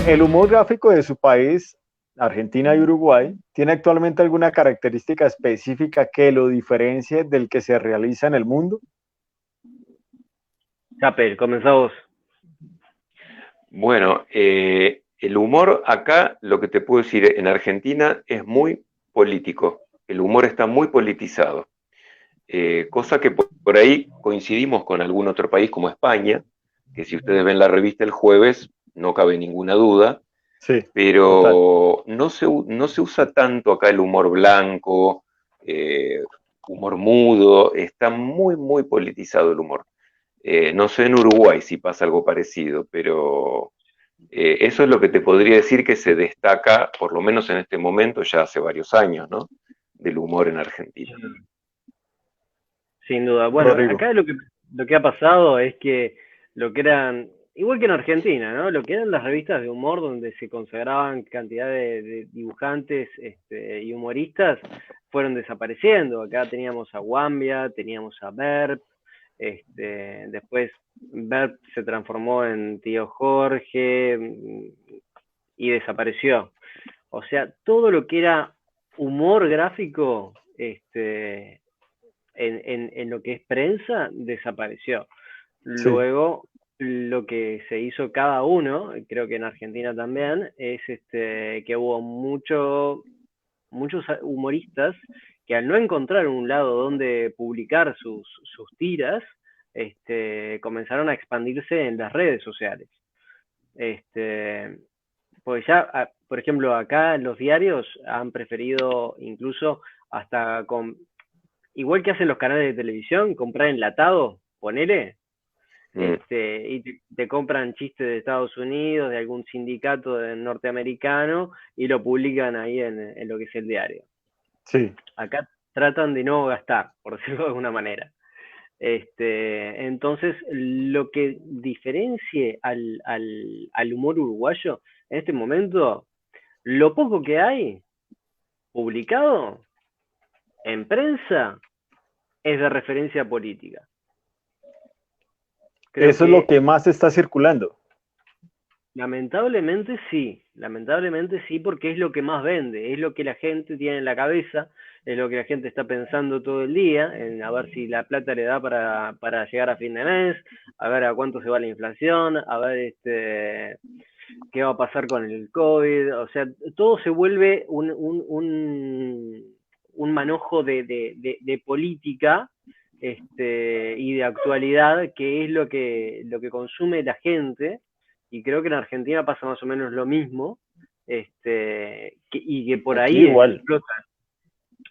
El humor gráfico de su país, Argentina y Uruguay, ¿tiene actualmente alguna característica específica que lo diferencie del que se realiza en el mundo? Capel, comenzá vos. Bueno, el humor acá, lo que te puedo decir, en Argentina es muy político. El humor está muy politizado. Cosa que por ahí coincidimos con algún otro país como España, que si ustedes ven la revista el jueves, no cabe ninguna duda, Sí, total. pero no se usa tanto acá el humor blanco, eh, humor mudo, está muy, muy politizado el humor. No sé en Uruguay si pasa algo parecido, pero eso es lo que te podría decir que se destaca, por lo menos en este momento, ya hace varios años, ¿no? Del humor en Argentina. Sin duda. Bueno, Rodrigo. acá lo que ha pasado es que lo que eran, igual que en Argentina, ¿no? Lo que eran las revistas de humor donde se consagraban cantidad de dibujantes y humoristas fueron desapareciendo. Acá teníamos a Wambia, teníamos a Berp, después Berp se transformó en Tío Jorge y desapareció. O sea, todo lo que era humor gráfico, en lo que es prensa, desapareció. Sí, Luego, lo que se hizo cada uno, creo que en Argentina también, es que hubo muchos humoristas que al no encontrar un lado donde publicar sus tiras, comenzaron a expandirse en las redes sociales. Este, pues ya, por ejemplo, acá los diarios han preferido incluso hasta con, igual que hacen los canales de televisión, comprar enlatado, ponele, Mm, y te compran chistes de Estados Unidos, de algún sindicato norteamericano, y lo publican ahí en lo que es el diario. sí. Acá tratan de no gastar, por decirlo de alguna manera. Entonces, lo que diferencie al humor uruguayo en este momento, lo poco que hay publicado en prensa es de referencia política. Creo Eso es lo que que más está circulando. lamentablemente sí, porque es lo que más vende, es lo que la gente tiene en la cabeza, es lo que la gente está pensando todo el día, en a ver si la plata le da para llegar a fin de mes, a ver a cuánto se va la inflación, a ver qué va a pasar con el COVID, o sea, todo se vuelve un manojo de política y de actualidad, que es lo que consume la gente, y creo que en Argentina pasa más o menos lo mismo, y que por Aquí ahí igual. explota.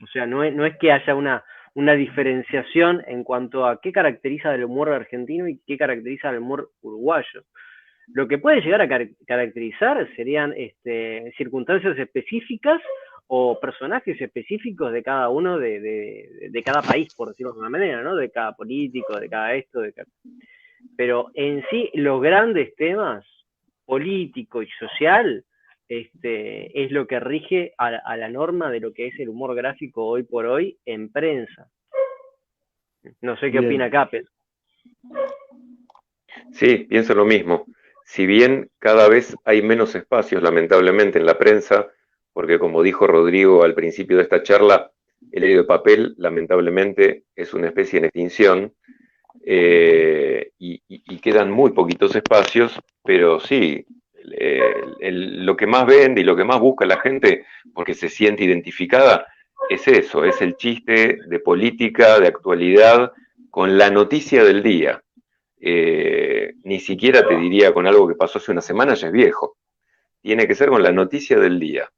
O sea, no es que haya una diferenciación en cuanto a qué caracteriza el humor argentino y qué caracteriza el humor uruguayo. Lo que puede llegar a caracterizar serían circunstancias específicas o personajes específicos de cada uno de cada país, por decirlo de una manera, ¿no? De cada político, de cada esto, pero en sí los grandes temas político y social es lo que rige a la norma de lo que es el humor gráfico hoy por hoy en prensa. No sé qué Bien. opina Capel. sí, pienso lo mismo. Si bien cada vez hay menos espacios, lamentablemente, en la prensa, porque como dijo Rodrigo al principio de esta charla, el diario de papel, lamentablemente, es una especie en extinción, y quedan muy poquitos espacios, pero sí, lo que más vende y lo que más busca la gente, porque se siente identificada, es eso, es el chiste de política, de actualidad, con la noticia del día. Ni siquiera te diría con algo que pasó hace una semana, ya es viejo. Tiene que ser con la noticia del día.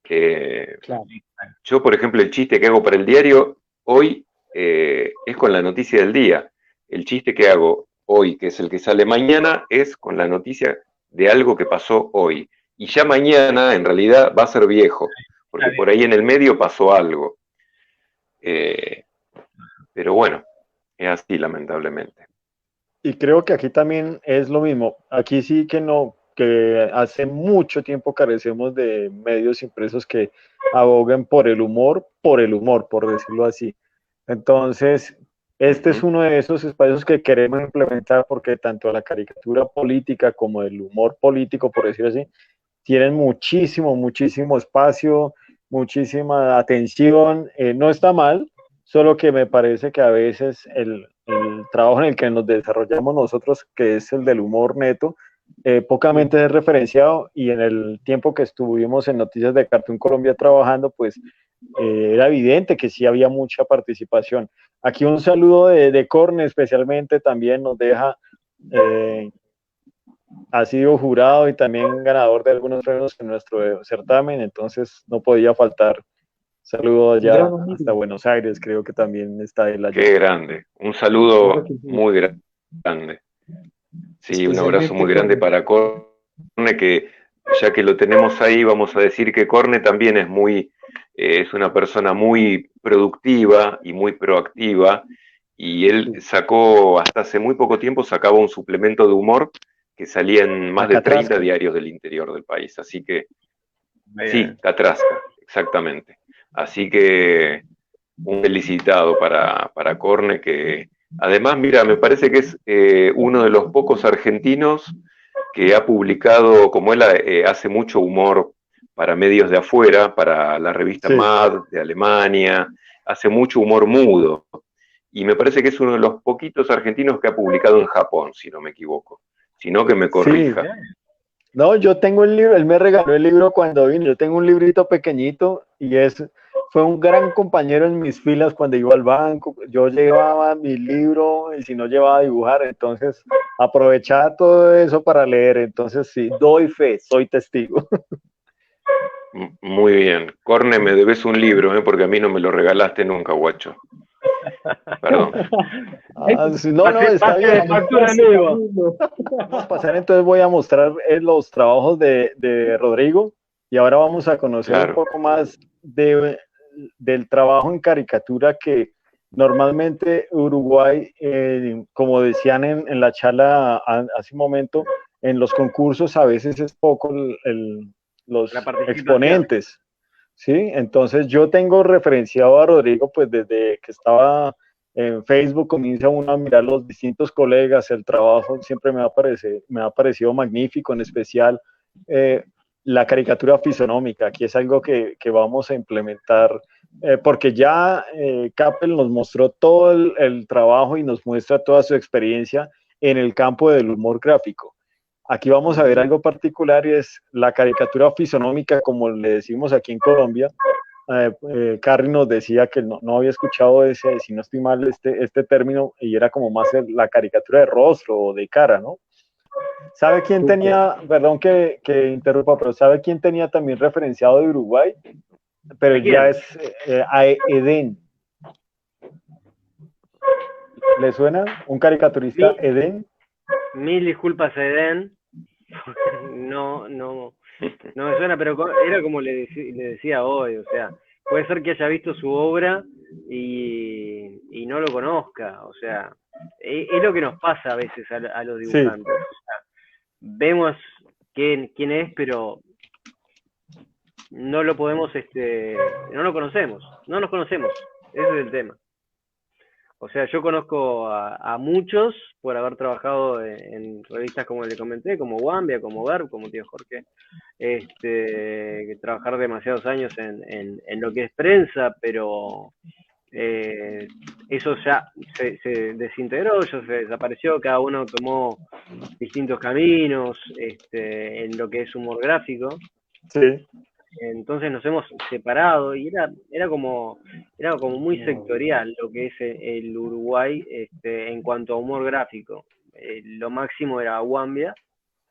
Eh, Claro. yo, por ejemplo, el chiste que hago para el diario hoy es con la noticia del día. El chiste que hago hoy, que es el que sale mañana, es con la noticia de algo que pasó hoy. Y ya mañana, en realidad, va a ser viejo, porque por ahí en el medio pasó algo. Eh, pero bueno, es así, lamentablemente. Y creo que aquí también es lo mismo. Aquí sí que no, que hace mucho tiempo carecemos de medios impresos que aboguen por el humor, por decirlo así. Entonces, Uh este es -huh. uno de esos espacios que queremos implementar porque tanto la caricatura política como el humor político, por decirlo así, tienen muchísimo, muchísimo espacio, muchísima atención, no está mal, solo que me parece que a veces el trabajo en el que nos desarrollamos nosotros, que es el del humor neto, pocamente es referenciado y en el tiempo que estuvimos en Noticias de Cartoon Colombia trabajando, pues era evidente que sí había mucha participación. Aquí un saludo de Corne especialmente también nos deja, ha sido jurado y también ganador de algunos premios en nuestro certamen, entonces no podía faltar. Saludo allá hasta Buenos Aires, creo que también está él allá. Qué grande, un saludo muy grande. Sí, un abrazo muy grande para Corne, que ya que lo tenemos ahí, vamos a decir que Corne también es una persona muy productiva y muy proactiva, y él sacó, hasta hace muy poco tiempo, sacaba un suplemento de humor que salía en más de 30 diarios del interior del país, así que, sí, Catrasca, exactamente. Así que un felicitado para Corne, que además, mira, me parece que es uno de los pocos argentinos que ha publicado, como él hace mucho humor para medios de afuera, para la revista Mad de Alemania, hace mucho humor mudo. Y me parece que es uno de los poquitos argentinos que ha publicado en Japón, si no me equivoco. Si no, que me corrija. Sí. No, yo tengo el libro, él me regaló el libro cuando vino, yo tengo un librito pequeñito y fue un gran compañero en mis filas cuando iba al banco, yo llevaba mi libro y si no llevaba a dibujar, entonces aprovechaba todo eso para leer, entonces sí, doy fe, soy testigo. Muy bien, Corne, me debes un libro, porque a mí no me lo regalaste nunca, guacho. Perdón. No, está bien. Vamos a pasar, entonces voy a mostrar los trabajos de Rodrigo y ahora vamos a conocer un poco más del trabajo en caricatura que normalmente Uruguay, como decían en la charla hace un momento, en los concursos a veces es poco los exponentes. ¿Sí? Entonces yo tengo referenciado a Rodrigo pues desde que estaba en Facebook, comienza uno a mirar los distintos colegas, el trabajo siempre me ha parecido magnífico, en especial la caricatura fisonómica, aquí es algo que vamos a implementar, porque ya Capel nos mostró todo el trabajo y nos muestra toda su experiencia en el campo del humor gráfico. Aquí vamos a ver algo particular y es la caricatura fisonómica, como le decimos aquí en Colombia. Carrie nos decía que no había escuchado ese, si no estoy mal, este término, y era como más la caricatura de rostro o de cara, ¿no? ¿Sabe quién tenía, perdón que interrumpa, pero ¿sabe quién tenía también referenciado de Uruguay? Pero ya es a Edén. ¿Le suena? ¿Un caricaturista, Edén? Mil disculpas a Edén. No me suena, pero era como le decía hoy, o sea, puede ser que haya visto su obra y no lo conozca, o sea, es lo que nos pasa a veces a los dibujantes. Sí. O sea, vemos quién es, pero no lo podemos, no lo conocemos, no nos conocemos, ese es el tema. O sea, yo conozco a muchos por haber trabajado en revistas como le comenté, como Wambia, como Verb, como Tío Jorge. Trabajar demasiados años en lo que es prensa, pero eso ya se desintegró, ya se desapareció, cada uno tomó distintos caminos en lo que es humor gráfico. Sí. Entonces nos hemos separado y era como muy sectorial lo que es el Uruguay en cuanto a humor gráfico. Lo máximo era Wambia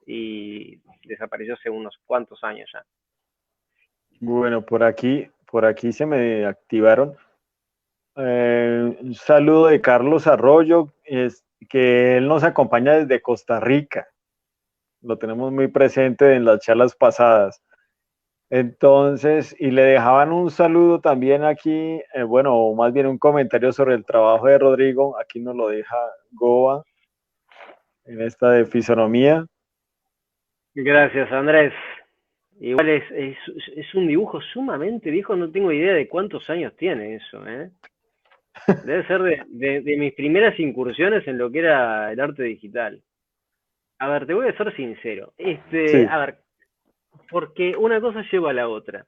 y desapareció hace unos cuantos años ya. Bueno, por aquí se me activaron. Un saludo de Carlos Arroyo, que él nos acompaña desde Costa Rica. Lo tenemos muy presente en las charlas pasadas. Entonces, y le dejaban un saludo también aquí, bueno, más bien un comentario sobre el trabajo de Rodrigo. Aquí nos lo deja Goa en esta de fisonomía. Gracias, Andrés. Igual es un dibujo sumamente viejo, no tengo idea de cuántos años tiene eso, ¿eh? Debe ser de mis primeras incursiones en lo que era el arte digital. A ver, te voy a ser sincero. Sí. A ver, porque una cosa lleva a la otra.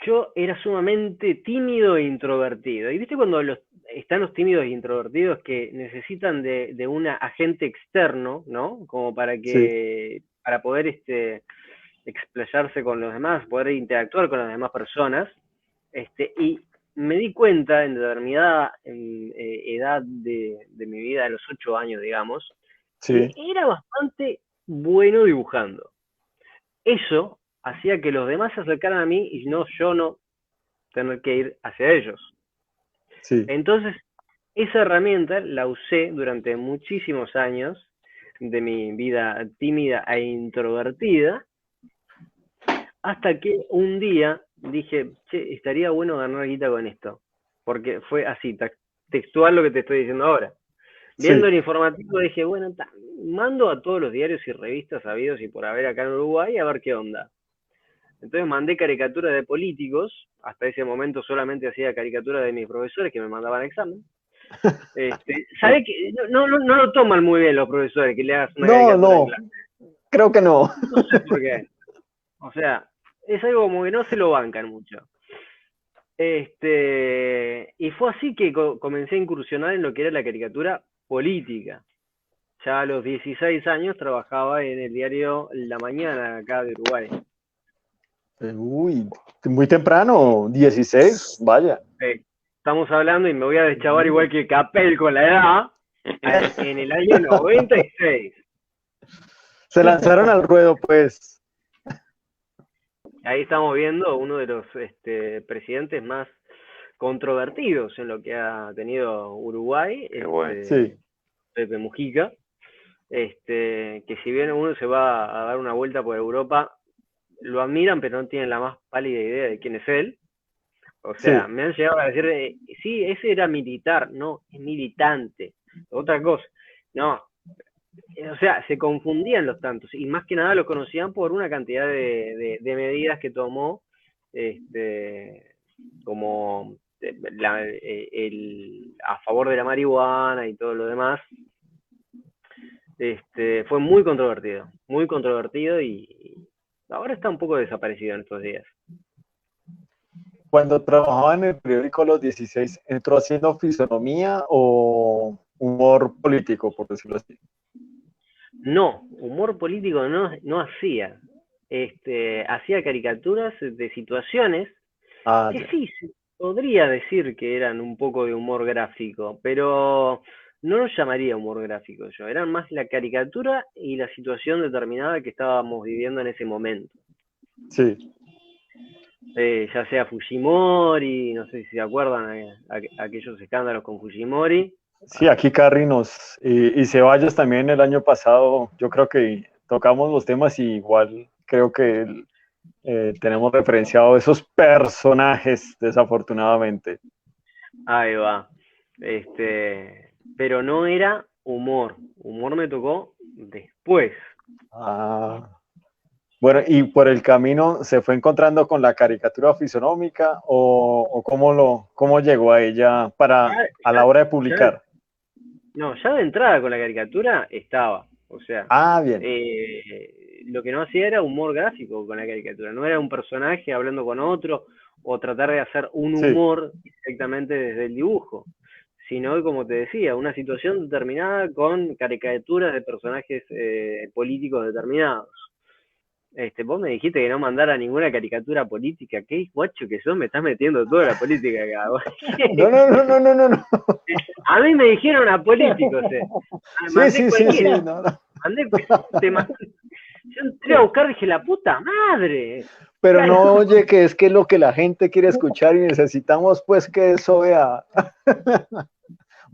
Yo era sumamente tímido e introvertido. Y viste cuando están los tímidos e introvertidos que necesitan de un agente externo, ¿no? Como Sí, para poder explayarse con los demás, poder interactuar con las demás personas. Y me di cuenta en determinada edad de mi vida, de los 8 años, digamos, que sí, era bastante bueno dibujando. Eso hacía que los demás se acercaran a mí y no yo no tener que ir hacia ellos. sí. Entonces, esa herramienta la usé durante muchísimos años de mi vida tímida e introvertida, hasta que un día dije, che, estaría bueno ganar guita con esto. Porque fue así, textual lo que te estoy diciendo ahora. Viendo Sí, el informativo dije, bueno, mando a todos los diarios y revistas habidos y por haber acá en Uruguay a ver qué onda. Entonces mandé caricaturas de políticos, hasta ese momento solamente hacía caricaturas de mis profesores que me mandaban examen. ¿Sabe que no lo toman muy bien los profesores que le hagas una no, caricatura en no, clase? creo que no. No sé por qué. O sea, es algo como que no se lo bancan mucho. Y fue así que comencé a incursionar en lo que era la caricatura política. Ya a los 16 años trabajaba en el diario La Mañana acá de Uruguay. Uy, muy temprano, 16, vaya. Estamos hablando, y me voy a deschavar igual que Capel con la edad, en el año 96. Se lanzaron al ruedo, pues. Ahí estamos viendo uno de los presidentes más controvertidos en lo que ha tenido Uruguay, Qué bueno. Sí, Pepe Mujica, que si bien uno se va a dar una vuelta por Europa, lo admiran, pero no tienen la más pálida idea de quién es él. O sea, sí. me han llegado a decir, sí, ese era militar, no, es militante, otra cosa. No, o sea, se confundían los tantos, y más que nada lo conocían por una cantidad de medidas que tomó, como a favor de la marihuana y todo lo demás. Fue muy controvertido y ahora está un poco desaparecido en estos días. Cuando trabajaba en el periódico a los 16, ¿entró haciendo fisonomía o humor político, por decirlo así? No, humor político no hacía. Hacía caricaturas de situaciones Ah, que ya. sí se podría decir que eran un poco de humor gráfico, pero no lo llamaría humor gráfico yo. Eran más la caricatura y la situación determinada que estábamos viviendo en ese momento. Sí. Ya sea Fujimori, no sé si se acuerdan aquellos escándalos con Fujimori. Sí, aquí Carri y Ceballos también el año pasado, yo creo que tocamos los temas y igual creo que tenemos referenciado esos personajes, desafortunadamente. Ahí va. Pero no era humor. Humor me tocó después. Ah, bueno, y por el camino se fue encontrando con la caricatura fisonómica o cómo llegó a ella Ya, a ya, la hora de ya, publicar. no, ya de entrada con la caricatura estaba. O sea, Ah, bien. lo que no hacía era humor gráfico con la caricatura. No era un personaje hablando con otro o tratar de hacer un Sí. humor directamente desde el dibujo, sino, como te decía, una situación determinada con caricaturas de personajes políticos determinados. Vos me dijiste que no mandara ninguna caricatura política. ¿Qué guacho que sos? Me estás metiendo toda la política acá. No, no, no, no, no, no, no. A mí me dijeron a políticos, Sí, mandé sí, sí, sí. cualquiera. No, no. Mandé, yo entré a buscar y dije, la puta madre. Pero Claro. no, oye, que es que es lo que la gente quiere escuchar y necesitamos pues que eso vea,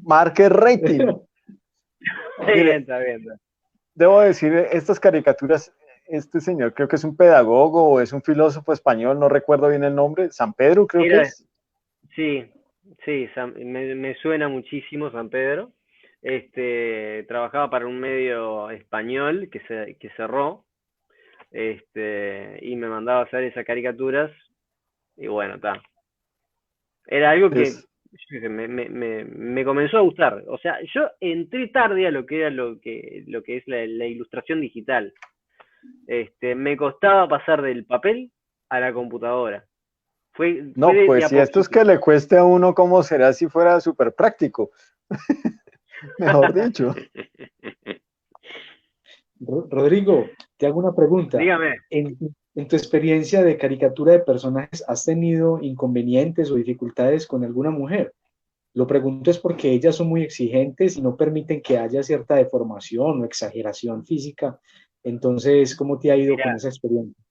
marque rating. Está bien, Mire, está bien. debo decir, estas caricaturas, este señor creo que es un pedagogo o es un filósofo español, no recuerdo bien el nombre, San Pedro creo que Era, es. sí, sí, me suena muchísimo San Pedro. Trabajaba para un medio español que cerró, y me mandaba a hacer esas caricaturas, y bueno, está. Era algo que Es, me comenzó a gustar. O sea, yo entré tarde a lo que era lo que es la ilustración digital. me costaba pasar del papel a la computadora. Fue No, de pues a si esto es poquito. que le cueste a uno, ¿cómo será si fuera súper práctico? Mejor dicho. Rodrigo, te hago una pregunta. Dígame. En tu experiencia de caricatura de personajes, ¿has tenido inconvenientes o dificultades con alguna mujer? Lo pregunto es porque ellas son muy exigentes y no permiten que haya cierta deformación o exageración física. Entonces, ¿cómo te ha ido con Mira, esa experiencia?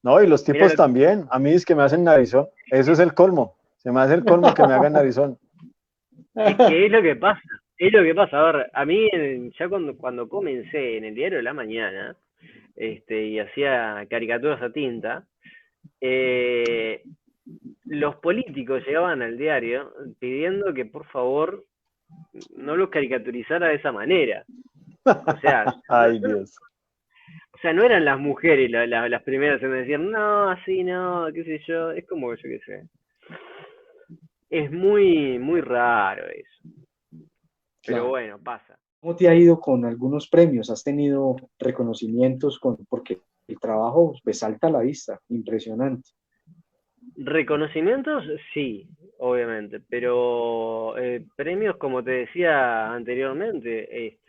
No, y los mira tipos lo que, también. A mí es que me hacen narizón. Eso es el colmo. Se me hace el colmo que me hagan narizón. es que es lo que pasa. Es lo que pasa. A ver, a mí ya cuando comencé en el diario de la mañana, y hacía caricaturas a tinta, eh, los políticos llegaban al diario pidiendo que por favor no los caricaturizara de esa manera. O sea, Ay, Dios. no eran las mujeres las primeras en decir, no, así no, qué sé yo. Es como que yo qué sé. Es muy, muy raro eso. Pero Claro. bueno, pasa. ¿Cómo te ha ido con algunos premios? ¿Has tenido reconocimientos porque el trabajo pues salta a la vista? Impresionante. Reconocimientos, sí, obviamente, pero premios, como te decía anteriormente,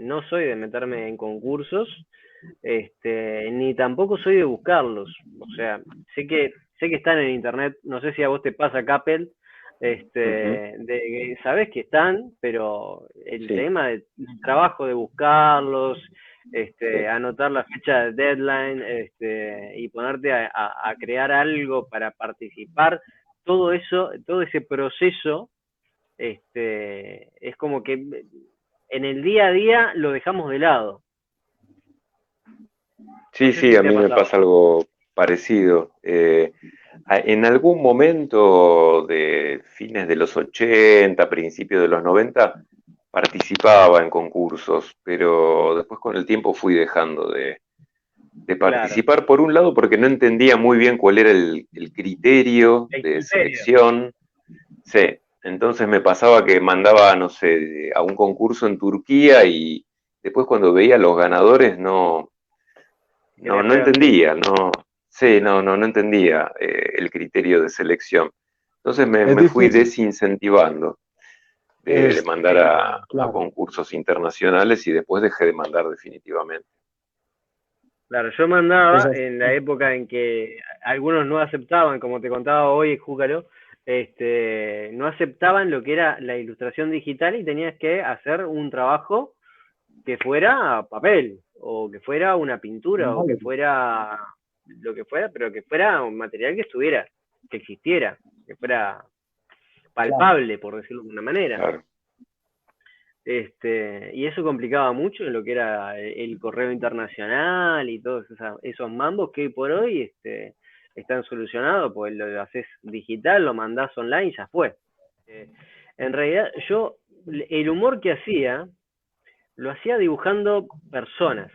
no soy de meterme en concursos, ni tampoco soy de buscarlos. O sea, sé que están en internet, no sé si a vos te pasa, Capel, Ujú, sabés que están, pero el sí, tema del trabajo de buscarlos, sí. anotar la fecha de deadline, y ponerte a crear algo para participar, todo eso, todo ese proceso, es como que en el día a día lo dejamos de lado. No Sí, sé sí, si a te ha mí me pasado. pasa algo parecido. En algún momento de fines de los 80, principios de los 90, participaba en concursos, pero después con el tiempo fui dejando de Claro, participar, por un lado porque no entendía muy bien cuál era el criterio el de criterio. selección. Sí, entonces me pasaba que mandaba, no sé, a un concurso en Turquía y después cuando veía los ganadores Querías no pegarte. entendía, no, sí, no entendía el criterio de selección. Entonces Es me fui difícil. desincentivando de Es, mandar a Claro. concursos internacionales y después dejé de mandar definitivamente. Claro, yo Pues, mandaba en la época en que algunos no aceptaban, como te contaba hoy, Júcaro, no aceptaban lo que era la ilustración digital y tenías que hacer un trabajo que fuera papel, o que fuera una pintura, o que vale, fuera lo que fuera, pero que fuera un material que estuviera, que existiera, que fuera claro. palpable, por decirlo de una manera. Claro, Y eso complicaba mucho en lo que era el correo internacional y todos esos mambos que hoy por hoy están solucionados, pues lo haces digital, lo mandás online y ya fue. Eh, en realidad, el humor que hacía, lo hacía dibujando personas.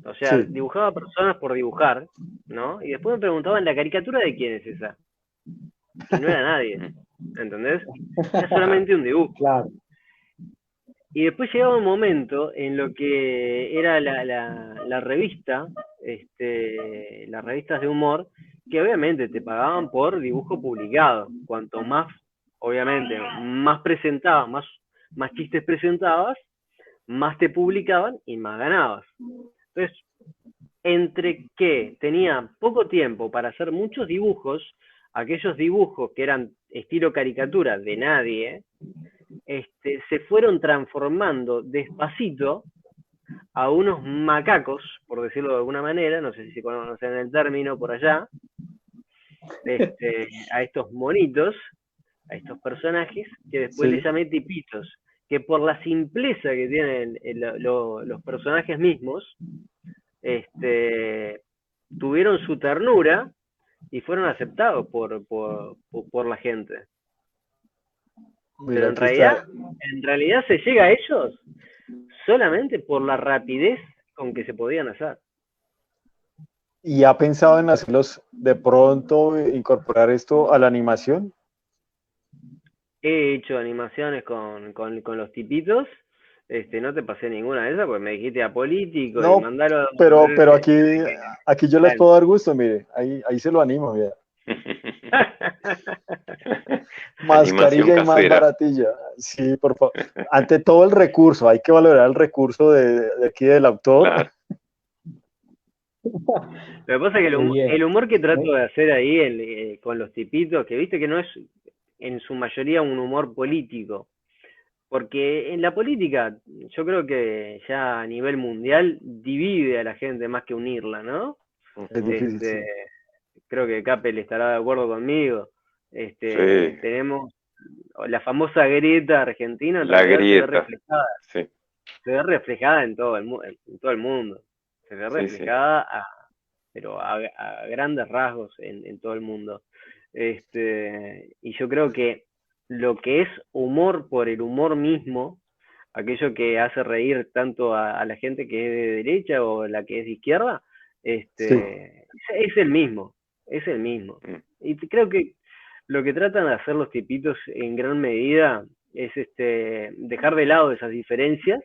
O sea, sí. dibujaba personas por dibujar, ¿no? Y después me preguntaban, ¿la caricatura de quién es esa? Y no era nadie, ¿entendés? Era solamente un dibujo. Claro. Y después llegaba un momento en lo que era la revista, las revistas de humor, que obviamente te pagaban por dibujo publicado. Cuanto más, obviamente, más presentabas, más chistes presentabas, más te publicaban y más ganabas. Entonces, entre que tenía poco tiempo para hacer muchos dibujos, aquellos dibujos que eran estilo caricatura de nadie, se fueron transformando despacito a unos macacos, por decirlo de alguna manera, no sé si conocen el término por allá, a estos monitos, a estos personajes, que después les Sí. llamé tipitos, que por la simpleza que tienen los personajes mismos, tuvieron su ternura y fueron aceptados por la gente. Pero Mira, aquí está. en realidad se llega a ellos solamente por la rapidez con que se podían hacer. ¿Y ha pensado en hacerlos de pronto, incorporar esto a la animación? He hecho animaciones con los tipitos, no te pasé ninguna de esas porque me dijiste apolítico y No, mandalo a pero poner. aquí yo les Bueno. puedo dar gusto, mire, ahí se lo animo, mira. Animación Mascarilla y más casera. baratilla. Sí, por favor. Ante todo el recurso, hay que valorar el recurso de aquí del autor. Claro. Lo que pasa es que Muy bien. el humor que trato de hacer ahí con los tipitos, que viste que no es en su mayoría un humor político, porque en la política yo creo que ya a nivel mundial divide a la gente más que unirla, ¿no? Es difícil, sí. Creo que Capel estará de acuerdo conmigo. Sí, Tenemos la famosa grieta argentina, en la realidad grieta. Sí, se ve reflejada en todo en todo el mundo. Se ve sí, sí. reflejada pero a grandes rasgos en todo el mundo. Y yo creo que lo que es humor por el humor mismo, aquello que hace reír tanto a la gente que es de derecha o la que es de izquierda, Sí. es el mismo, es el mismo. Mm. Y creo que lo que tratan de hacer los tipitos en gran medida es dejar de lado esas diferencias.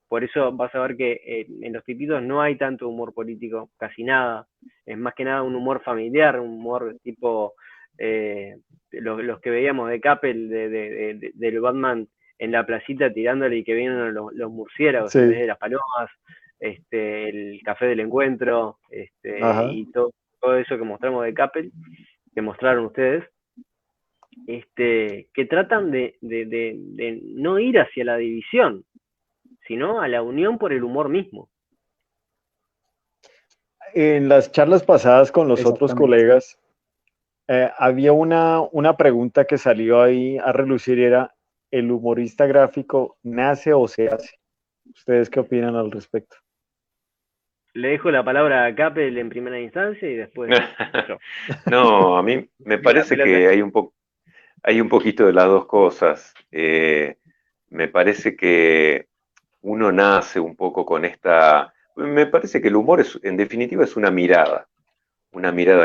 Por eso vas a ver que en los tipitos no hay tanto humor político, casi nada. Es más que nada un humor familiar, un humor tipo los que veíamos de Capel, del Batman en la placita tirándole y que vienen los murciélagos Sí. en vez de las palomas, el café del encuentro, y todo eso que mostramos de Capel, que mostraron ustedes, que tratan de no ir hacia la división, sino a la unión por el humor mismo. En las charlas pasadas con los otros Exactamente. colegas, había una pregunta que salió ahí a relucir y era, ¿el humorista gráfico nace o se hace? ¿Ustedes qué opinan al respecto? Le dejo la palabra a Capel en primera instancia y después yo. No, a mí me parece que hay un poquito de las dos cosas. Me parece que uno nace un poco con esta. Me parece que el humor en definitiva es una mirada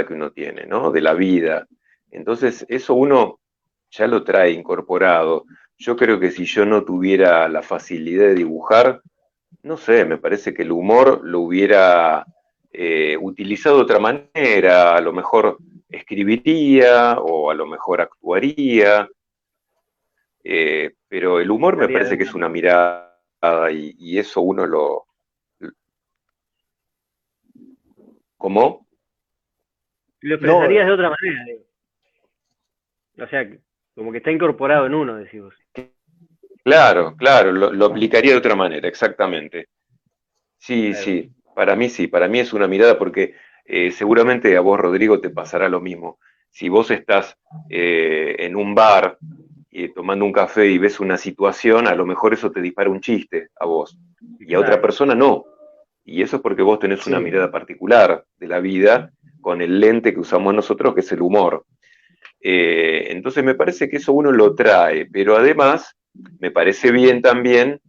que uno tiene, ¿no? De la vida. Entonces, eso uno ya lo trae incorporado. Yo creo que si yo no tuviera la facilidad de dibujar, no sé, me parece que el humor lo hubiera utilizado de otra manera, a lo mejor escribiría o a lo mejor actuaría, pero el humor me parece que es una mirada y eso uno lo... ¿Cómo? Lo expresarías de otra manera, digo. O sea, como que está incorporado en uno, decís vos. Claro, lo aplicaría de otra manera, exactamente. Sí, Claro. sí, para mí es una mirada porque seguramente a vos, Rodrigo, te pasará lo mismo. Si vos estás en un bar tomando un café y ves una situación, a lo mejor eso te dispara un chiste a vos y a otra Claro. persona no. Y eso es porque vos tenés una Sí. mirada particular de la vida con el lente que usamos nosotros, que es el humor. Entonces me parece que eso uno lo trae, pero además me parece bien también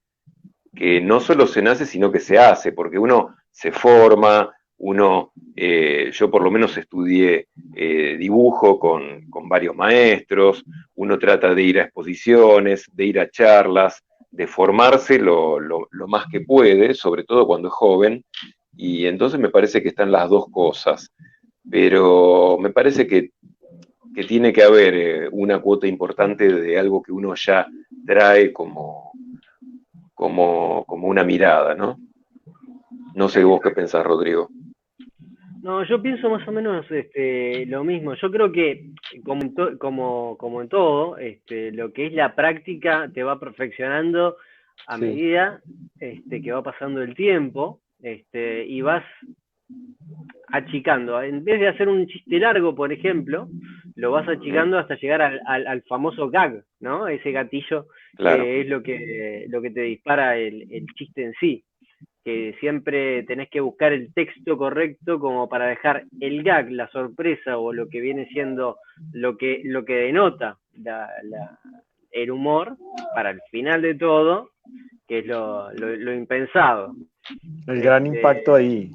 que no solo se nace, sino que se hace, porque uno se forma, yo por lo menos estudié dibujo con varios maestros, uno trata de ir a exposiciones, de ir a charlas, de formarse lo más que puede, sobre todo cuando es joven, y entonces me parece que están las dos cosas, pero me parece que tiene que haber una cuota importante de algo que uno ya trae como una mirada, ¿no? No sé vos qué pensás, Rodrigo. No, yo pienso más o menos lo mismo. Yo creo que, como en todo, lo que es la práctica te va perfeccionando a Sí. medida que va pasando el tiempo, y vas achicando. En vez de hacer un chiste largo, por ejemplo, lo vas achicando hasta llegar al famoso gag, ¿no? Ese gatillo Claro. que es lo que te dispara el chiste en sí. Que siempre tenés que buscar el texto correcto como para dejar el gag, la sorpresa o lo que viene siendo lo que denota el humor para el final de todo, que es lo impensado. El gran impacto ahí.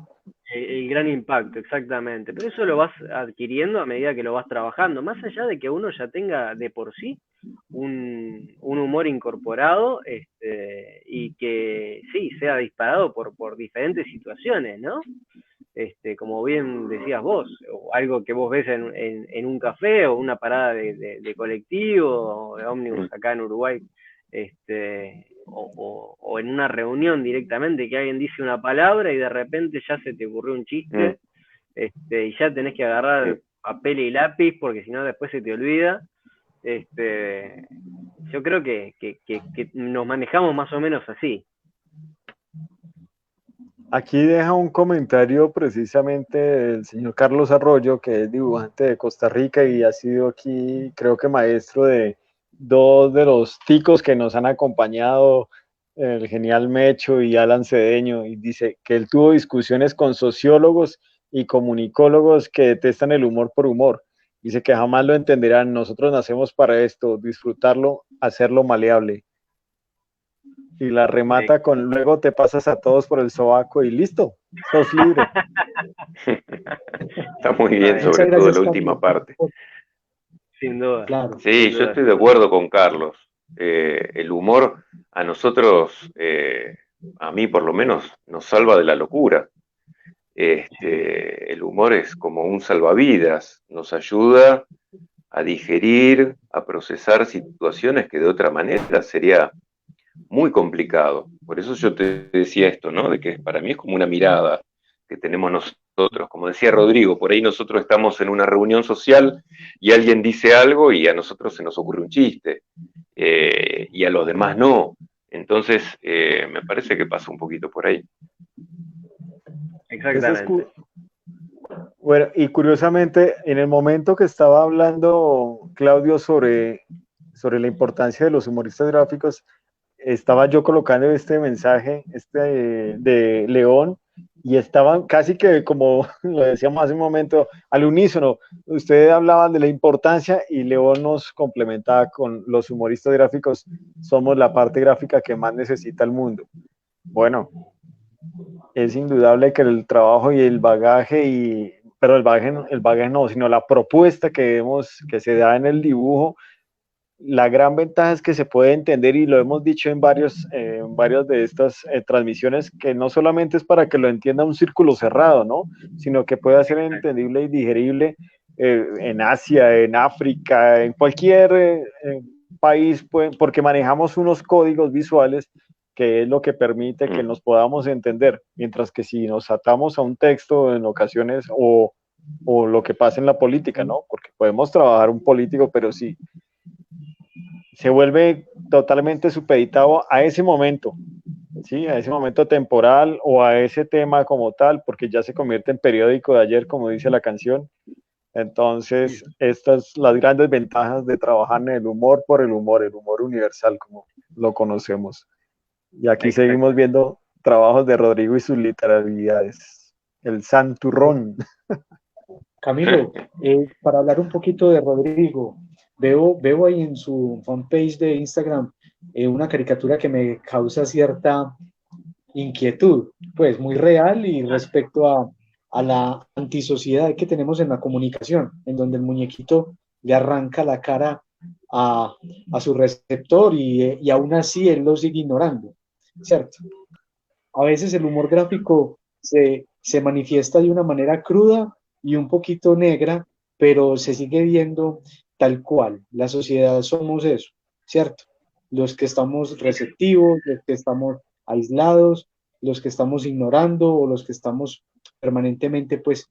El gran impacto, exactamente. Pero eso lo vas adquiriendo a medida que lo vas trabajando, más allá de que uno ya tenga de por sí un humor incorporado, y que sí, sea disparado por diferentes situaciones, ¿no? Como bien decías vos, o algo que vos ves en un café o una parada de colectivo o de ómnibus acá en Uruguay, o en una reunión directamente que alguien dice una palabra y de repente ya se te ocurrió un chiste, y ya tenés que agarrar papel y lápiz porque si no después se te olvida. Yo creo que nos manejamos más o menos así. Aquí deja un comentario precisamente el señor Carlos Arroyo, que es dibujante de Costa Rica y ha sido aquí, creo que maestro de dos de los ticos que nos han acompañado, el genial Mecho y Alan Cedeño, y dice que él tuvo discusiones con sociólogos y comunicólogos que detestan el humor por humor. Dice que jamás lo entenderán, nosotros nacemos para esto, disfrutarlo, hacerlo maleable. Y la remata con luego te pasas a todos por el sobaco y listo, sos libre. Está muy bien, sobre todo la última parte. Sin duda. Claro. Sí, yo estoy de acuerdo con Carlos. El humor a nosotros, a mí por lo menos, nos salva de la locura. El humor es como un salvavidas, nos ayuda a digerir, a procesar situaciones que de otra manera sería muy complicado. Por eso yo te decía esto, ¿no? De que para mí es como una mirada que tenemos nosotros. Como decía Rodrigo, por ahí nosotros estamos en una reunión social y alguien dice algo y a nosotros se nos ocurre un chiste, y a los demás no. Entonces, me parece que pasa un poquito por ahí. Exactamente. Bueno, y curiosamente, en el momento que estaba hablando Claudio sobre la importancia de los humoristas gráficos, estaba yo colocando este mensaje, de León, y estaban casi que, como lo decíamos hace un momento, al unísono. Ustedes hablaban de la importancia y León nos complementaba con los humoristas gráficos, somos la parte gráfica que más necesita el mundo. Bueno, es indudable que el trabajo y el bagaje, pero el bagaje no, sino la propuesta que se da en el dibujo, la gran ventaja es que se puede entender, y lo hemos dicho en varias de estas transmisiones, que no solamente es para que lo entienda un círculo cerrado, ¿no? Sino que pueda ser entendible y digerible en Asia, en África, en cualquier país, porque manejamos unos códigos visuales que es lo que permite que nos podamos entender, mientras que si nos atamos a un texto en ocasiones, o lo que pasa en la política, ¿no? Porque podemos trabajar un político, pero sí se vuelve totalmente supeditado a ese momento, ¿sí? A ese momento temporal o a ese tema como tal, porque ya se convierte en periódico de ayer, como dice la canción. Entonces, estas las grandes ventajas de trabajar en el humor por el humor universal, como lo conocemos. Y aquí seguimos viendo trabajos de Rodrigo y sus literalidades. El santurrón. Camilo, para hablar un poquito de Rodrigo, veo ahí en su fanpage de Instagram una caricatura que me causa cierta inquietud, pues muy real y respecto a la antisociedad que tenemos en la comunicación, en donde el muñequito le arranca la cara a su receptor y aún así él lo sigue ignorando, ¿cierto? A veces el humor gráfico se manifiesta de una manera cruda y un poquito negra, pero se sigue viendo tal cual. La sociedad somos eso, ¿cierto? Los que estamos receptivos, los que estamos aislados, los que estamos ignorando o los que estamos permanentemente, pues,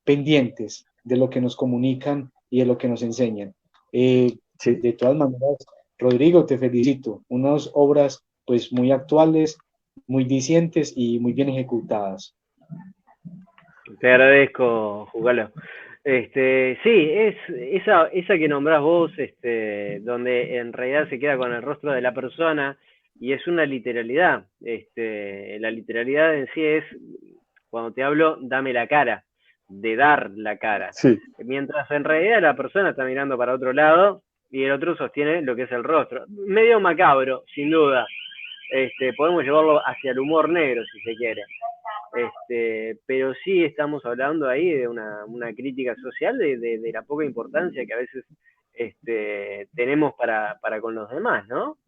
pendientes de lo que nos comunican y de lo que nos enseñan. Sí. De todas maneras, Rodrigo, te felicito. Unas obras, pues, muy actuales, muy dicientes y muy bien ejecutadas. Te agradezco, Jugalo. Sí, es esa que nombrás vos, donde en realidad se queda con el rostro de la persona y es una literalidad. La literalidad en sí es, cuando te hablo, dame la cara, de dar la cara. Sí. Mientras en realidad la persona está mirando para otro lado y el otro sostiene lo que es el rostro. Medio macabro, sin duda. Podemos llevarlo hacia el humor negro, si se quiere. Pero sí estamos hablando ahí de una crítica social de la poca importancia que a veces tenemos para con los demás, ¿no?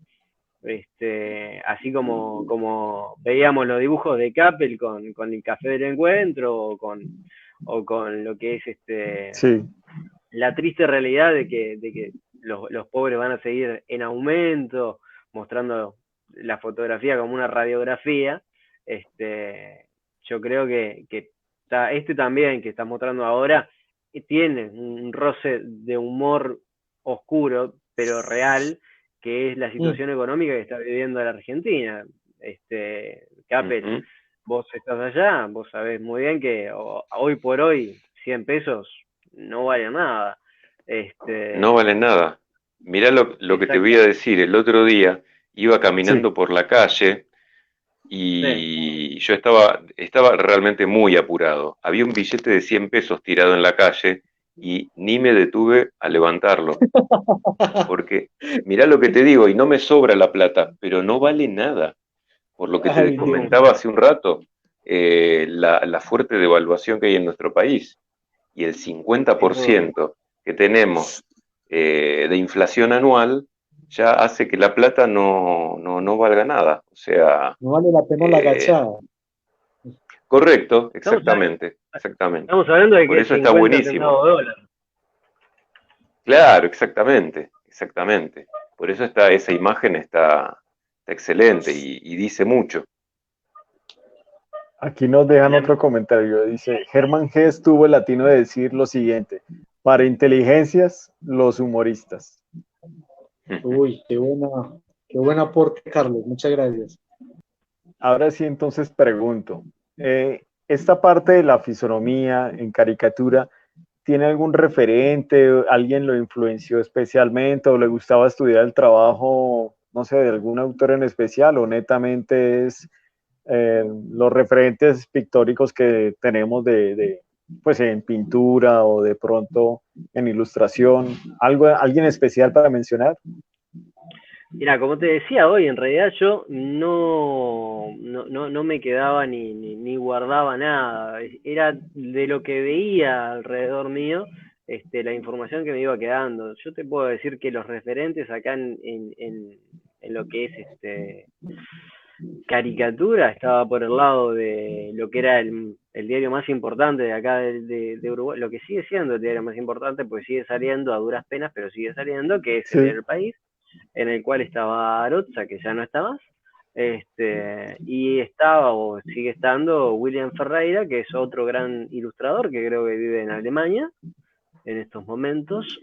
Así como veíamos los dibujos de Capel con el café del encuentro o con lo que es Sí, la triste realidad de que los pobres van a seguir en aumento, mostrando la fotografía como una radiografía. Yo creo que también que está mostrando ahora tiene un roce de humor oscuro, pero real, que es la situación económica que está viviendo la Argentina. Capel, Ujú. vos estás allá, vos sabés muy bien que hoy por hoy 100 pesos no vale nada. No vale nada. Mirá lo que te voy a Exactamente. decir. El otro día iba sí. caminando por la calle Sí. y yo estaba realmente muy apurado. Había un billete de 100 pesos tirado en la calle y ni me detuve a levantarlo. Porque mirá lo que te digo, y no me sobra la plata, pero no vale nada. Por lo que te Ay, Dios. comentaba hace un rato, la fuerte devaluación que hay en nuestro país y el Sin duda. 50% que tenemos de inflación anual ya hace que la plata no valga nada. O sea, No vale la pena la eh, agachada. correcto, Estamos, exactamente, exactamente. estamos hablando de Por que es eso está 50 buenísimo. centavos de dólar. Claro, exactamente, exactamente. Por eso esa imagen está excelente y dice mucho. Aquí nos dejan La- otro comentario. Dice, Germán Hess tuvo el latino de decir lo siguiente, para inteligencias, los humoristas. Uy, qué buen aporte, Carlos. Muchas gracias. Ahora sí, entonces pregunto, esta parte de la fisonomía en caricatura, ¿tiene algún referente? ¿Alguien lo influenció especialmente o le gustaba estudiar el trabajo, no sé, de algún autor en especial o netamente es los referentes pictóricos que tenemos pues en pintura o de pronto en ilustración? ¿Alguien especial para mencionar? Mira, como te decía hoy, en realidad yo no me quedaba ni guardaba nada. Era de lo que veía alrededor mío, la información que me iba quedando. Yo te puedo decir que los referentes acá en lo que es caricatura estaba por el lado de lo que era el diario más importante de acá de Uruguay, lo que sigue siendo el diario más importante, pues sigue saliendo a duras penas, pero sigue saliendo, que es el Sí, diario El País, en el cual estaba Arocha, que ya no está más, y estaba o sigue estando William Ferreira, que es otro gran ilustrador que creo que vive en Alemania en estos momentos,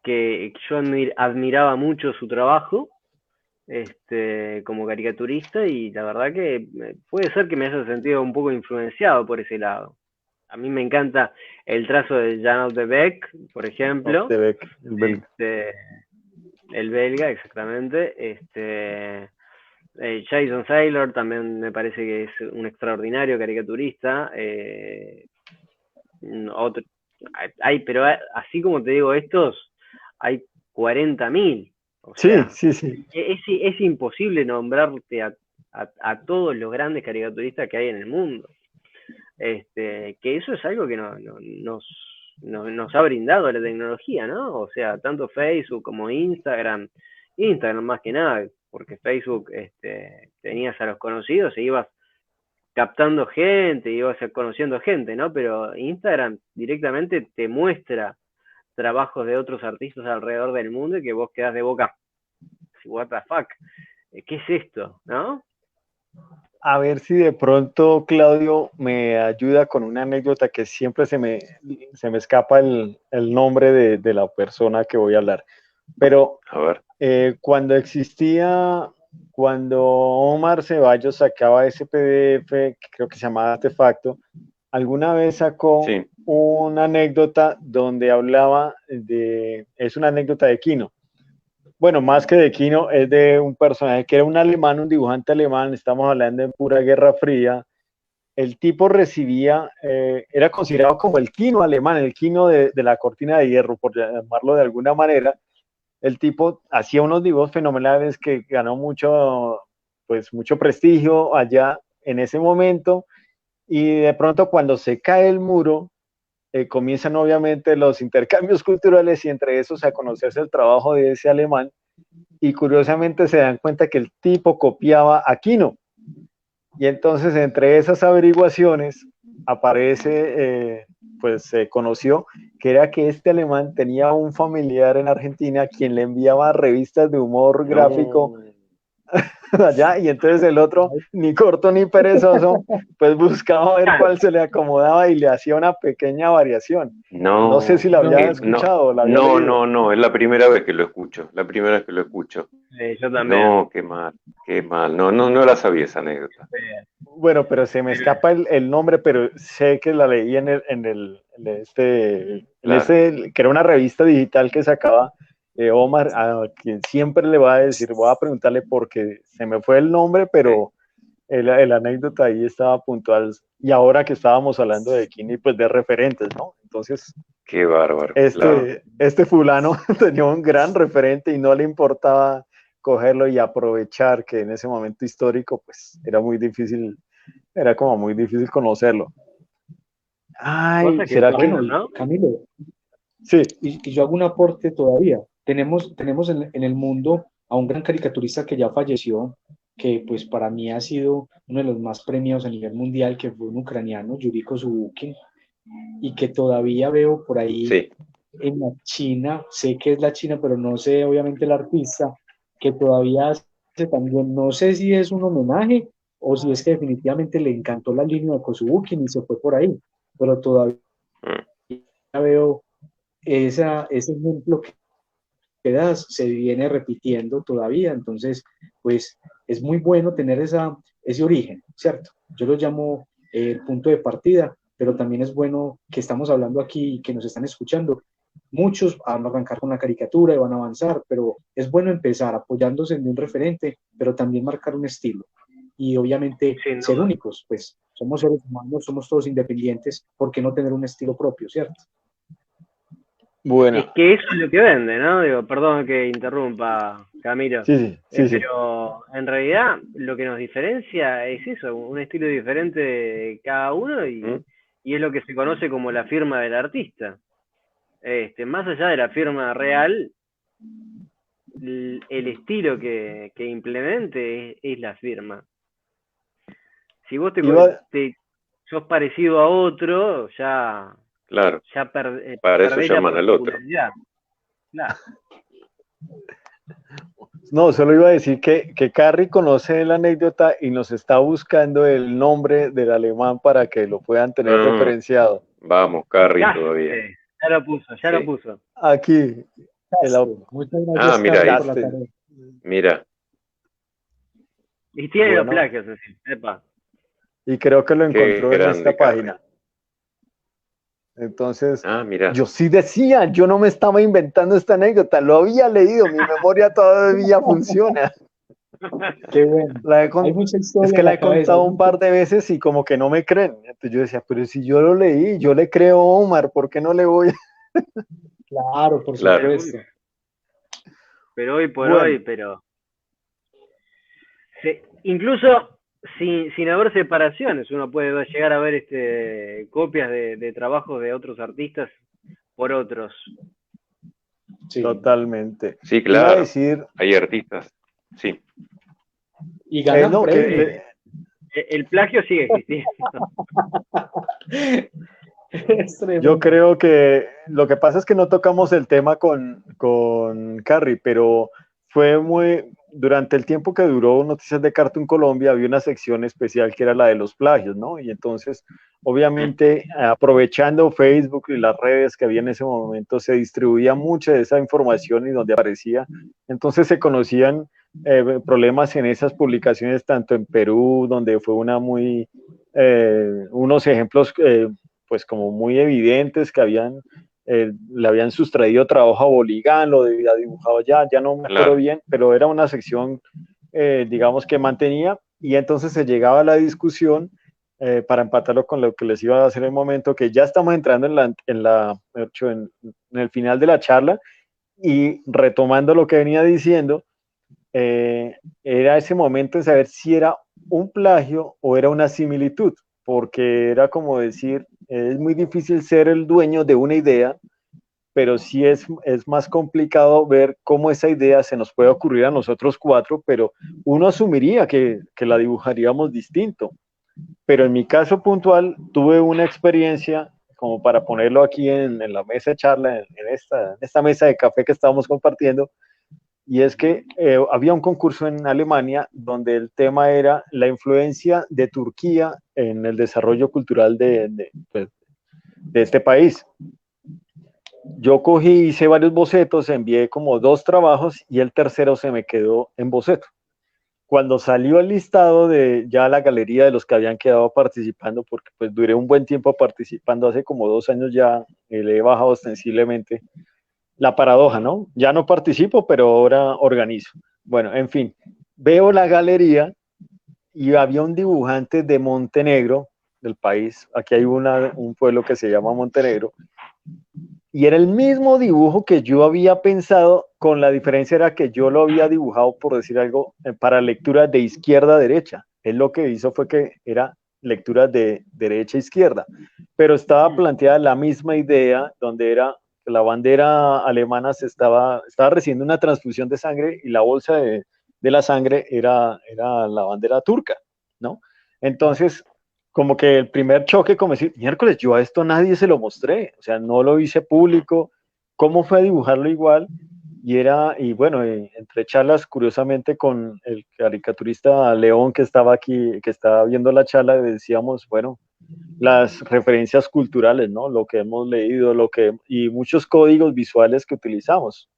que yo admiraba mucho su trabajo, como caricaturista, y la verdad que puede ser que me haya sentido un poco influenciado por ese lado. A mí me encanta el trazo de Jan de Beck, por ejemplo, de Beck, el belga. este, el belga, exactamente. Jason Saylor también me parece que es un extraordinario caricaturista. Otro, pero así como te digo estos, hay 40.000. O Sí, sea, sí, sí. es imposible nombrarte a todos los grandes caricaturistas que hay en el mundo. Que eso es algo que nos ha brindado la tecnología, ¿no? O sea, tanto Facebook como Instagram más que nada, porque Facebook tenías a los conocidos e ibas captando gente, ibas conociendo gente, ¿no? Pero Instagram directamente te muestra trabajos de otros artistas alrededor del mundo y que vos quedás de boca, what the fuck, ¿qué es esto? ¿No? A ver si de pronto Claudio me ayuda con una anécdota que siempre se me escapa el nombre de la persona que voy a hablar. Pero A ver, cuando Omar Ceballos sacaba ese PDF, que creo que se llamaba Artefacto, alguna vez sacó sí, una anécdota donde hablaba es una anécdota de Kino. Bueno, más que de Kino, es de un personaje que era un alemán, un dibujante alemán, estamos hablando de pura Guerra Fría. El tipo era considerado como el Kino alemán, el Kino de la cortina de hierro, por llamarlo de alguna manera. El tipo hacía unos dibujos fenomenales que ganó mucho prestigio allá en ese momento, y de pronto cuando se cae el muro, comienzan obviamente los intercambios culturales y entre esos a conocerse el trabajo de ese alemán y curiosamente se dan cuenta que el tipo copiaba a Quino. Y entonces entre esas averiguaciones aparece, pues se conoció que era que este alemán tenía un familiar en Argentina quien le enviaba revistas de humor gráfico allá, y entonces el otro, ni corto ni perezoso, pues buscaba ver cuál se le acomodaba y le hacía una pequeña variación. No sé si la había escuchado o la había leído. No, es la primera vez que lo escucho, Yo también. No, qué mal, no la sabía esa anécdota. Bueno, pero se me escapa el nombre, pero sé que la leí que era una revista digital que sacaba Omar, a quien siempre le va a decir, voy a preguntarle porque se me fue el nombre, pero el anécdota ahí estaba puntual. Y ahora que estábamos hablando de Kini, pues de referentes, ¿no? Entonces, qué bárbaro. Este fulano tenía un gran referente y no le importaba cogerlo y aprovechar que en ese momento histórico, pues era como muy difícil conocerlo. Ay, ¿será que bueno, ¿no? Camilo, sí. Y yo hago un aporte todavía. Tenemos en el mundo a un gran caricaturista que ya falleció, que pues para mí ha sido uno de los más premiados a nivel mundial, que fue un ucraniano, Yuriko Subukin, y que todavía veo por ahí en la China, sé que es la China, pero no sé obviamente el artista, que todavía hace también, no sé si es un homenaje o si es que definitivamente le encantó la línea de Kosubukin y se fue por ahí, pero todavía veo ese ejemplo que das se viene repitiendo todavía, entonces pues es muy bueno tener ese origen, ¿cierto? Yo lo llamo el punto de partida, pero también es bueno que estamos hablando aquí y que nos están escuchando. Muchos van a arrancar con la caricatura y van a avanzar, pero es bueno empezar apoyándose en un referente, pero también marcar un estilo. Y obviamente ser únicos, pues somos seres humanos, somos todos independientes, ¿por qué no tener un estilo propio, cierto? Bueno. Es que eso es lo que vende, ¿no? Digo, perdón que interrumpa, Camilo. Sí. Pero en realidad lo que nos diferencia es eso, un estilo diferente de cada uno y es lo que se conoce como la firma del artista. Más allá de la firma real, el estilo que implemente es la firma. Si vos sos parecido a otro, ya... Claro, ya para eso llaman al otro. Claro. No, solo iba a decir que Carrie conoce la anécdota y nos está buscando el nombre del alemán para que lo puedan tener referenciado. Vamos, Carrie, todavía. Ya lo puso. Aquí. Muchas gracias, mira, por la tarea. Mira. Y tiene los plagios, sepa. Y creo que lo encontró en esta página. Entonces, yo sí decía, yo no me estaba inventando esta anécdota, lo había leído, mi memoria todavía funciona. Qué bueno. Es que la he contado un par de veces y como que no me creen. Entonces yo decía, pero si yo lo leí, yo le creo a Omar, ¿por qué no le voy a...? Claro, por supuesto. Pero hoy por hoy, pero... incluso... Sin haber separaciones, uno puede llegar a ver copias de trabajos de otros artistas por otros. Sí. Totalmente. Sí, claro. Hay artistas. Sí. Y ganan el plagio sigue existiendo. Yo creo que lo que pasa es que no tocamos el tema con Carrie, pero fue durante el tiempo que duró Noticias de Cartoon Colombia, había una sección especial que era la de los plagios, ¿no? Y entonces, obviamente, aprovechando Facebook y las redes que había en ese momento, se distribuía mucha de esa información y donde aparecía. Entonces se conocían problemas en esas publicaciones, tanto en Perú, donde fue unos ejemplos, pues como muy evidentes que le habían sustraído trabajo a Boligán, lo había dibujado ya no me acuerdo bien, pero era una sección, digamos, que mantenía, y entonces se llegaba a la discusión, para empatarlo con lo que les iba a hacer en el momento, que ya estamos entrando en el final de la charla, y retomando lo que venía diciendo, era ese momento de saber si era un plagio o era una similitud, porque era como decir, es muy difícil ser el dueño de una idea, pero sí es más complicado ver cómo esa idea se nos puede ocurrir a nosotros cuatro, pero uno asumiría que la dibujaríamos distinto. Pero en mi caso puntual, tuve una experiencia, como para ponerlo aquí en la mesa de charla, en esta mesa de café que estábamos compartiendo, y es que había un concurso en Alemania donde el tema era la influencia de Turquía en el desarrollo cultural pues, de este país. Yo cogí, hice varios bocetos, envié como 2 trabajos y el tercero se me quedó en boceto. Cuando salió el listado de ya la galería de los que habían quedado participando, porque pues duré un buen tiempo participando, hace como 2 años ya le he bajado ostensiblemente, la paradoja, ¿no? Ya no participo, pero ahora organizo. Bueno, en fin, veo la galería y había un dibujante de Montenegro, del país, aquí hay un pueblo que se llama Montenegro, y era el mismo dibujo que yo había pensado, con la diferencia era que yo lo había dibujado, por decir algo, para lectura de izquierda a derecha. Él lo que hizo fue que era lectura de derecha a izquierda, pero estaba planteada la misma idea, donde era que la bandera alemana estaba recibiendo una transfusión de sangre y la bolsa de la sangre era la bandera turca, ¿no? Entonces, como que el primer choque, como decir, miércoles, yo a esto nadie se lo mostré, o sea, no lo hice público, ¿cómo fue a dibujarlo igual? Y bueno, entre charlas, curiosamente, con el caricaturista León que estaba aquí, que estaba viendo la charla, decíamos, bueno, las referencias culturales, ¿no? Lo que hemos leído, y muchos códigos visuales que utilizamos.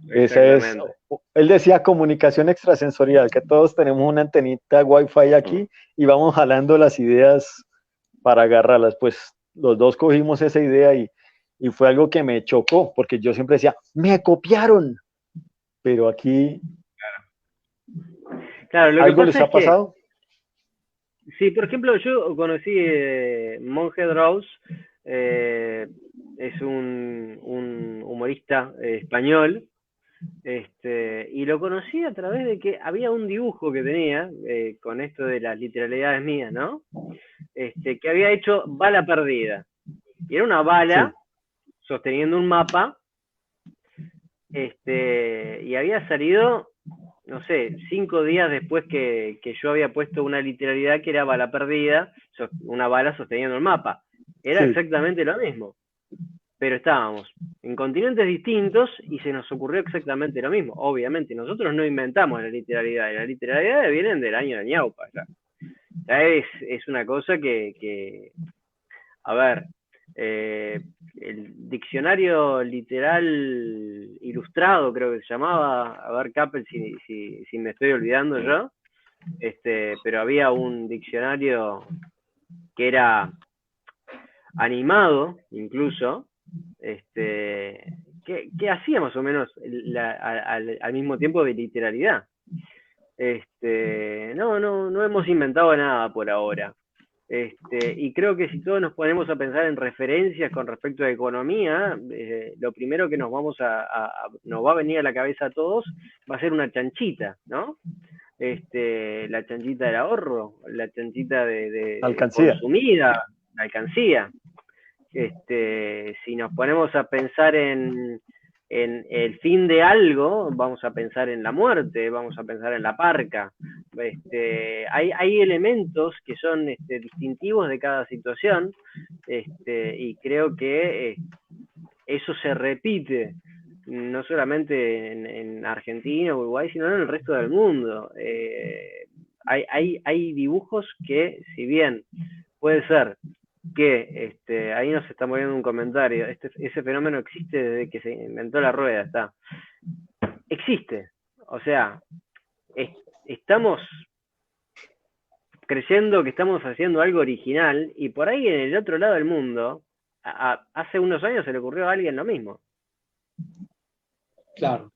Él decía comunicación extrasensorial, que todos tenemos una antenita Wi-Fi aquí y vamos jalando las ideas para agarrarlas. Pues los dos cogimos esa idea y fue algo que me chocó, porque yo siempre decía, me copiaron, pero aquí... Claro, lo ¿Algo que les pasa ha pasado? Sí, por ejemplo, yo conocí Monje Draws, es un humorista español, y lo conocí a través de que había un dibujo que tenía, con esto de las literalidades mías, ¿no? Que había hecho bala perdida. Y era una bala sosteniendo un mapa, y había salido, no sé, 5 días después que yo había puesto una literalidad que era bala perdida, una bala sosteniendo el mapa. Era exactamente lo mismo, pero estábamos en continentes distintos y se nos ocurrió exactamente lo mismo. Obviamente, nosotros no inventamos la literalidad vienen del año de ñaupa. Ya es una cosa que a ver, el diccionario literal ilustrado, creo que se llamaba, a ver, Capel, si me estoy olvidando yo, pero había un diccionario que era animado, incluso, que hacía más o menos al mismo tiempo de literalidad. No hemos inventado nada por ahora. Y creo que si todos nos ponemos a pensar en referencias con respecto a economía, lo primero que nos nos va a venir a la cabeza a todos va a ser una chanchita, ¿no? La chanchita del ahorro, la chanchita de consumida, la alcancía. Si nos ponemos a pensar en el fin de algo, vamos a pensar en la muerte, vamos a pensar en la parca. Hay elementos que son distintivos de cada situación, y creo que eso se repite no solamente en Argentina o Uruguay, sino en el resto del mundo. Hay dibujos que, si bien puede ser que ahí nos está poniendo un comentario, ese fenómeno existe desde que se inventó la rueda, está. Existe, o sea, estamos creyendo que estamos haciendo algo original y por ahí en el otro lado del mundo, hace unos años se le ocurrió a alguien lo mismo. Claro.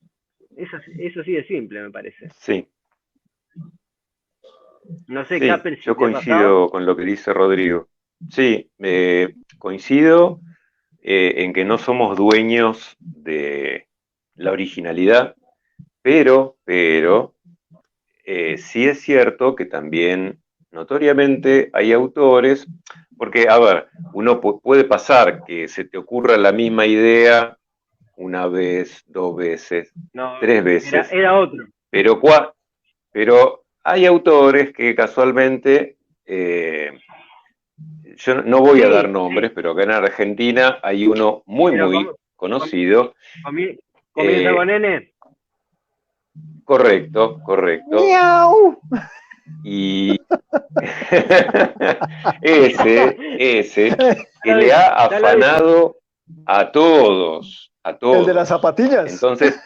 Eso sí es simple, me parece. Sí. No sé, sí, Capel, si yo coincido con lo que dice Rodrigo. Sí, coincido en que no somos dueños de la originalidad, pero sí es cierto que también notoriamente hay autores, porque, a ver, uno puede pasar que se te ocurra la misma idea una vez, dos veces, No, tres veces, era otro. pero hay autores que casualmente, yo no voy a dar nombres, pero acá en Argentina hay uno muy conocido. ¿Comienza con N? Correcto. ¡Miau! Y ese que le ha afanado a todos. El de las zapatillas. Entonces,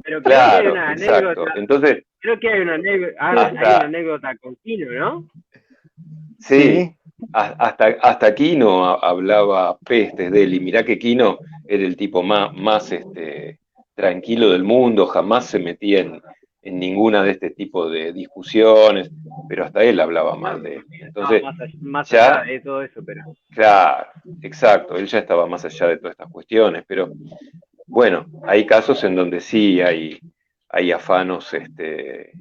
pero claro, hay una exacto. Anécdota. Entonces, creo que hay una anécdota con Kino, ¿no? Sí. Hasta Kino hablaba pestes de él, y mirá que Kino era el tipo más tranquilo del mundo, jamás se metía en ninguna de este tipo de discusiones, pero hasta él hablaba mal de él. Entonces, más allá de todo eso, pero... Claro, exacto, él ya estaba más allá de todas estas cuestiones, pero bueno, hay casos en donde sí hay afanos,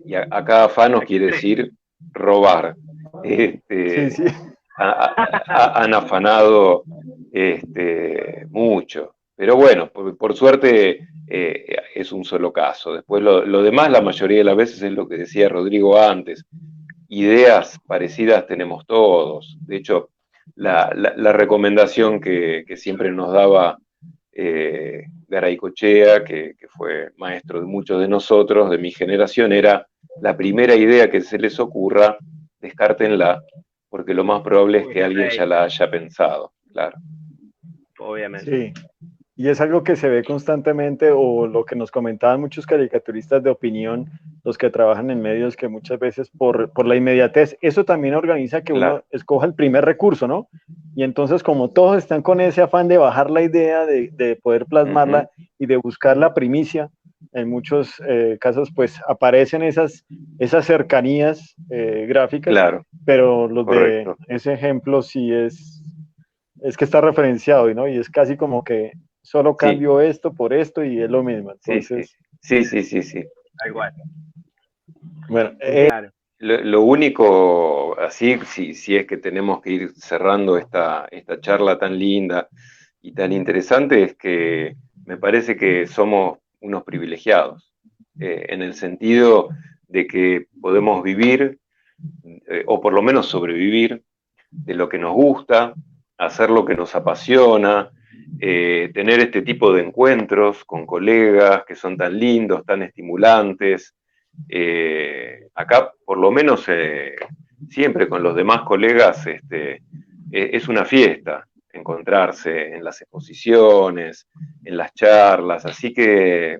y acá afanos quiere decir robar. Sí. Han afanado mucho, pero bueno, por suerte es un solo caso. Después lo demás, la mayoría de las veces, es lo que decía Rodrigo antes, ideas parecidas tenemos todos. De hecho, la recomendación que siempre nos daba Garaycochea, que fue maestro de muchos de nosotros, de mi generación, era: la primera idea que se les ocurra, descártenla, porque lo más probable es que alguien ya la haya pensado, claro. Obviamente. Sí. Y es algo que se ve constantemente, o lo que nos comentaban muchos caricaturistas de opinión, los que trabajan en medios, que muchas veces por la inmediatez, eso también organiza que uno escoja el primer recurso, ¿no? Y entonces, como todos están con ese afán de bajar la idea, de poder plasmarla y de buscar la primicia, en muchos casos pues aparecen esas cercanías gráficas, claro, pero los correcto. de ese ejemplo sí es que está referenciado, ¿no? Y es casi como que solo cambio esto por esto y es lo mismo. Entonces, sí. Igual. Bueno, claro. Lo único, así, si es que tenemos que ir cerrando esta charla tan linda y tan interesante, es que me parece que somos unos privilegiados, en el sentido de que podemos vivir, o por lo menos sobrevivir, de lo que nos gusta, hacer lo que nos apasiona, tener este tipo de encuentros con colegas que son tan lindos, tan estimulantes. Acá, por lo menos, siempre con los demás colegas, es una fiesta encontrarse en las exposiciones, en las charlas, así que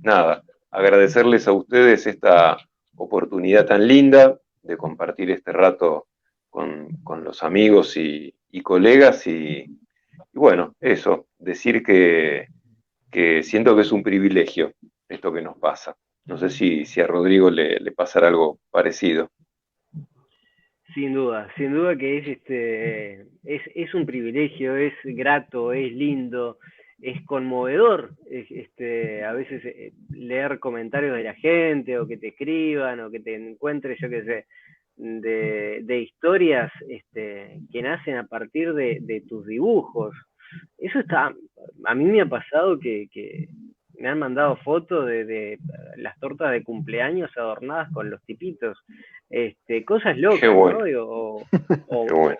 nada, agradecerles a ustedes esta oportunidad tan linda de compartir este rato con los amigos y colegas, y bueno, eso, decir que siento que es un privilegio esto que nos pasa. No sé si a Rodrigo le pasará algo parecido. Sin duda que es un privilegio, es grato, es lindo, es conmovedor, a veces leer comentarios de la gente, o que te escriban, o que te encuentres, yo qué sé, de historias que nacen a partir de tus dibujos. Eso a mí me ha pasado que me han mandado fotos de las tortas de cumpleaños adornadas con los tipitos, cosas locas, Qué bueno. ¿no? Qué bueno.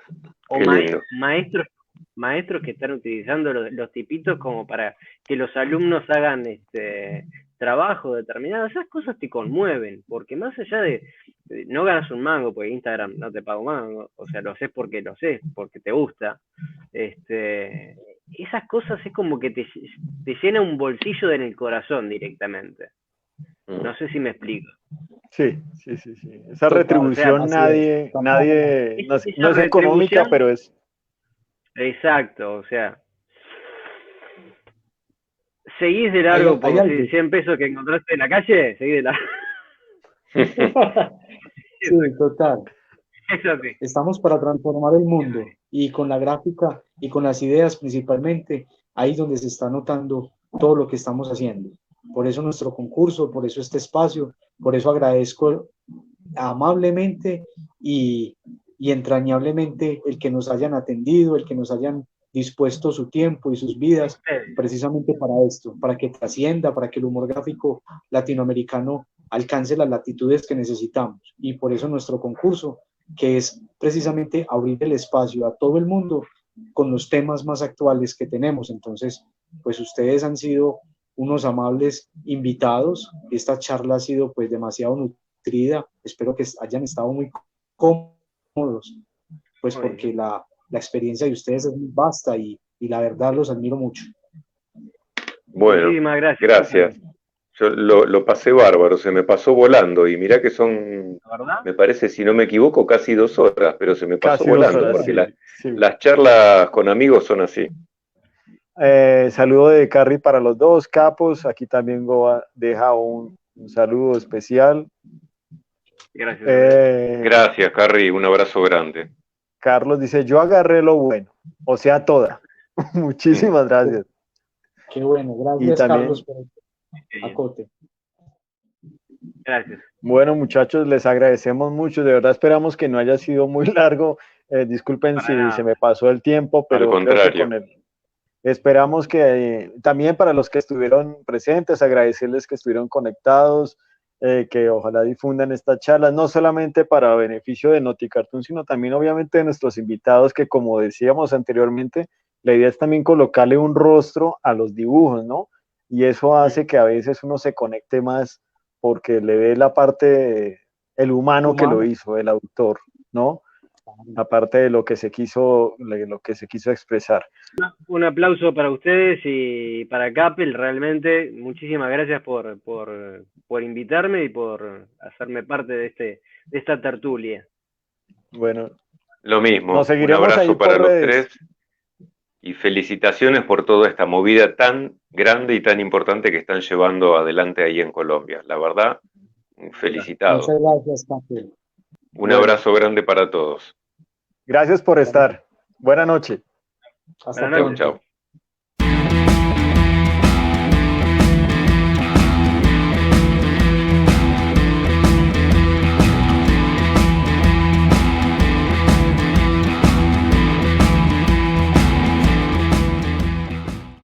Qué maestros que están utilizando los tipitos como para que los alumnos hagan trabajo determinado. Esas cosas te conmueven, porque más allá de no ganas un mango, porque Instagram no te paga un mango, o sea, lo haces porque te gusta. Esas cosas es como que te llena un bolsillo en el corazón directamente. No sé si me explico. Sí. Esa retribución, o sea, nadie no es económica, pero es... Exacto, o sea, seguís de largo por 100 pesos que encontraste en la calle, seguís de largo. Sí, total. Eso sí. Estamos para transformar el mundo, y con la gráfica y con las ideas principalmente, ahí es donde se está notando todo lo que estamos haciendo. Por eso nuestro concurso, por eso este espacio, por eso agradezco amablemente y y entrañablemente el que nos hayan atendido, el que nos hayan dispuesto su tiempo y sus vidas precisamente para esto, para que trascienda, para que el humor gráfico latinoamericano alcance las latitudes que necesitamos. Y por eso nuestro concurso, que es precisamente abrir el espacio a todo el mundo con los temas más actuales que tenemos. Entonces, pues ustedes han sido unos amables invitados. Esta charla ha sido pues demasiado nutrida. Espero que hayan estado muy cómodos, pues porque la experiencia de ustedes es muy vasta y la verdad los admiro mucho. Bueno, muchísimas gracias. Gracias. Yo lo pasé bárbaro, se me pasó volando y mirá que son, me parece, si no me equivoco, casi 2 horas, pero se me pasó Casi volando, 2 horas, porque sí. las charlas con amigos son así. Saludo de Carrie para los dos capos. Aquí también Goa deja un saludo especial. Gracias. Gracias, Carrie, un abrazo grande. Carlos dice, yo agarré lo bueno, o sea, toda. Muchísimas gracias. Qué bueno, gracias también, Carlos por el acote. Gracias. Bueno, muchachos, les agradecemos mucho. De verdad esperamos que no haya sido muy largo. Disculpen si se me pasó el tiempo, pero al contrario. creo que esperamos que también para los que estuvieron presentes, agradecerles que estuvieron conectados, que ojalá difundan esta charla, no solamente para beneficio de Noticartoon, sino también obviamente de nuestros invitados, que como decíamos anteriormente, la idea es también colocarle un rostro a los dibujos, ¿no? Y eso hace que a veces uno se conecte más porque le ve la parte, el humano que lo hizo, el autor, ¿no? Aparte de lo que se quiso expresar. Un aplauso para ustedes y para Capel, realmente muchísimas gracias por invitarme y por hacerme parte de esta tertulia. Bueno, lo mismo, nos un abrazo para los redes. 3 y felicitaciones por toda esta movida tan grande y tan importante que están llevando adelante ahí en Colombia. La verdad, felicitado. Muchas gracias, Capel. Un abrazo grande para todos. Gracias por estar. Buenas noches. Hasta pronto. Chao.